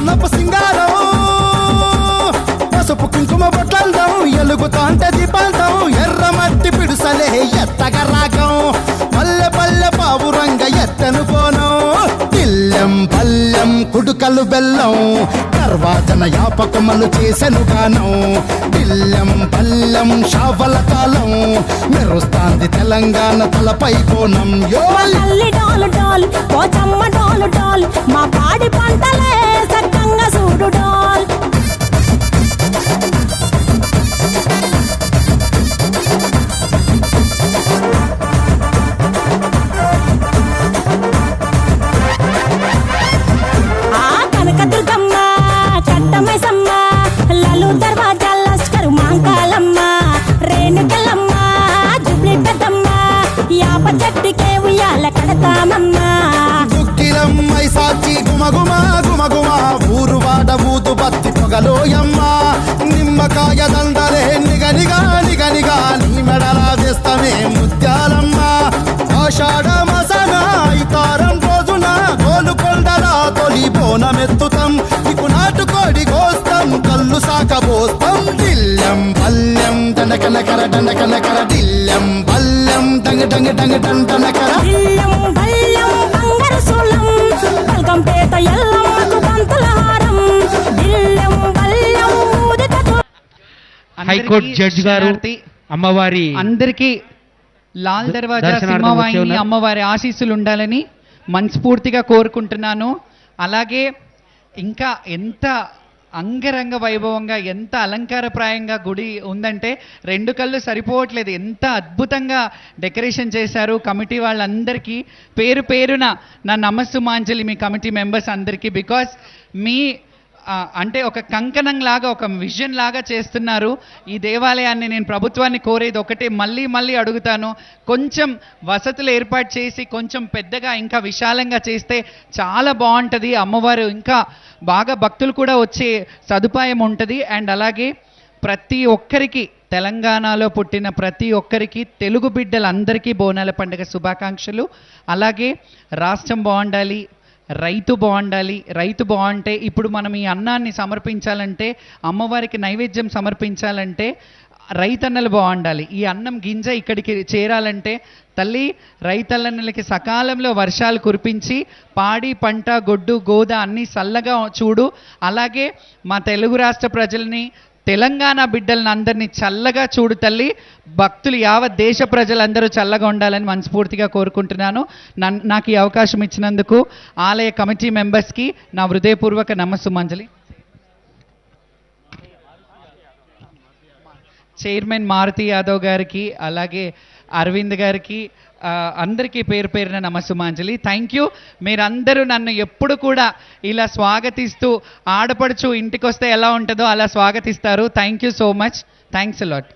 బోనపు సింగారం పసుపు కుంకుమ బొట్లందం ఎలుగుతాంటే దీపాంతం ఎర్రమట్టి పిడుసలే ఎత్తగ రాగం పల్లె పల్లె పావురంగ ఎత్తను పోనం తిల్లెం పల్లెం కుడుకలు బెల్లం తర్వాతన యాపకమలు చేసెను గానం తిల్లెం పల్లెం షావల కాలం మెరుస్తాంది తెలంగాణ తలపై కోణం తల్లి డోలు డోల్ పోచమ్మ డోలు డోల్ మా పాడి పంటలే సక్కంగా చూడు డోల్ కనకదుర్గమ్మ కట్టమైసమ్మ లలు దర్వాజా లస్కరు మాంకాలమ్మ రేణుకలమ్మ జుబ్లి పెద్దమ్మ యాప చెట్టుకే ఉయ్యాల కడతామమ్మ దుక్కిలమ్మై సాచి గుమగుమ గుమగుమ ఊరు వాడ ఊదు బత్తి పొగలోయమ్మ నిమ్మకాయ దండలే నిగనిగా నిగనిగా నీ మెడలా వేస్తామే ముత్యాలమ్మ ఆషాఢ మసన ఇతారం రోజున గోలుకొండల తొలి బోనమెత్తుతాం నీకు నాటుకోడి కోస్తాం కళ్ళు సాకబోస్తాం దిల్లెం పల్లెం దండకనకర దండకనకర దిల్లెం పల్లెం డంగ డంగ డంగ డండనకర దిల్లం బల్లం బంగారు సోలం బల్కంపేట ఎల్లమ్మకు పంతుల హారం దిల్లం బల్లం ఊదితతో హైకోర్టు జడ్జి గారు అమ్మవారి అందరికీ లాల్ దర్వాజా దర్శనార్థం సింహవాహిని వచ్చి ఉన్నారు. అమ్మవారి ఆశీస్సులు ఉండాలని మనస్ఫూర్తిగా కోరుకుంటున్నాను. అలాగే ఇంకా ఎంత అంగరంగ వైభవంగా ఎంత అలంకారప్రాయంగా గుడి ఉందంటే రెండు కళ్ళు సరిపోవట్లేదు. ఎంత అద్భుతంగా డెకరేషన్ చేశారు కమిటీ వాళ్ళందరికీ. పేరు పేరున నా నమస్సుమాంజలి మీ కమిటీ మెంబర్స్ అందరికీ. బికాస్ మీ అంటే ఒక కంకణం లాగా ఒక విజన్ లాగా చేస్తున్నారు ఈ దేవాలయాన్ని. నేను ప్రభుత్వాన్ని కోరేది ఒకటే, మళ్ళీ మళ్ళీ అడుగుతాను, కొంచెం వసతులు ఏర్పాటు చేసి కొంచెం పెద్దగా ఇంకా విశాలంగా చేస్తే చాలా బాగుంటుంది. అమ్మవారు ఇంకా బాగా భక్తులు కూడా వచ్చే సదుపాయం ఉంటుంది. అండ్ అలాగే ప్రతి ఒక్కరికి తెలంగాణలో పుట్టిన ప్రతి ఒక్కరికి తెలుగు బిడ్డలందరికీ బోనాల పండుగ శుభాకాంక్షలు. అలాగే రాష్ట్రం బాగుండాలి, రైతు బాగుండాలి. రైతు బాగుంటే ఇప్పుడు మనం ఈ అన్నాన్ని సమర్పించాలంటే అమ్మవారికి నైవేద్యం సమర్పించాలంటే రైతన్నలు బాగుండాలి. ఈ అన్నం గింజ ఇక్కడికి చేరాలంటే తల్లి రైతన్నలకి సకాలంలో వర్షాలు కురిపించి పాడి పంట గొడ్డు గోద అన్నీ చల్లగా చూడు. అలాగే మా తెలుగు రాష్ట్ర ప్రజల్ని తెలంగాణ బిడ్డలను అందరినీ చల్లగా చూడు తల్లి. భక్తులు యావత్ దేశ ప్రజలందరూ చల్లగా ఉండాలని మనస్ఫూర్తిగా కోరుకుంటున్నాను. నాకు ఈ అవకాశం ఇచ్చినందుకు ఆలయ కమిటీ మెంబర్స్కి నా హృదయపూర్వక నమస్సుమాంజలి. చైర్మన్ మారుతి యాదవ్ గారికి అలాగే అరవింద్ గారికి అందరికీ పేరు పేరున నమస్సుమాంజలి. Thank you. మీరందరూ నన్ను ఎప్పుడు కూడా ఇలా స్వాగతిస్తూ ఆడపడుచు ఇంటికి వస్తే ఎలా ఉంటుందో అలా స్వాగతిస్తారు. Thank you so much. Thanks a lot.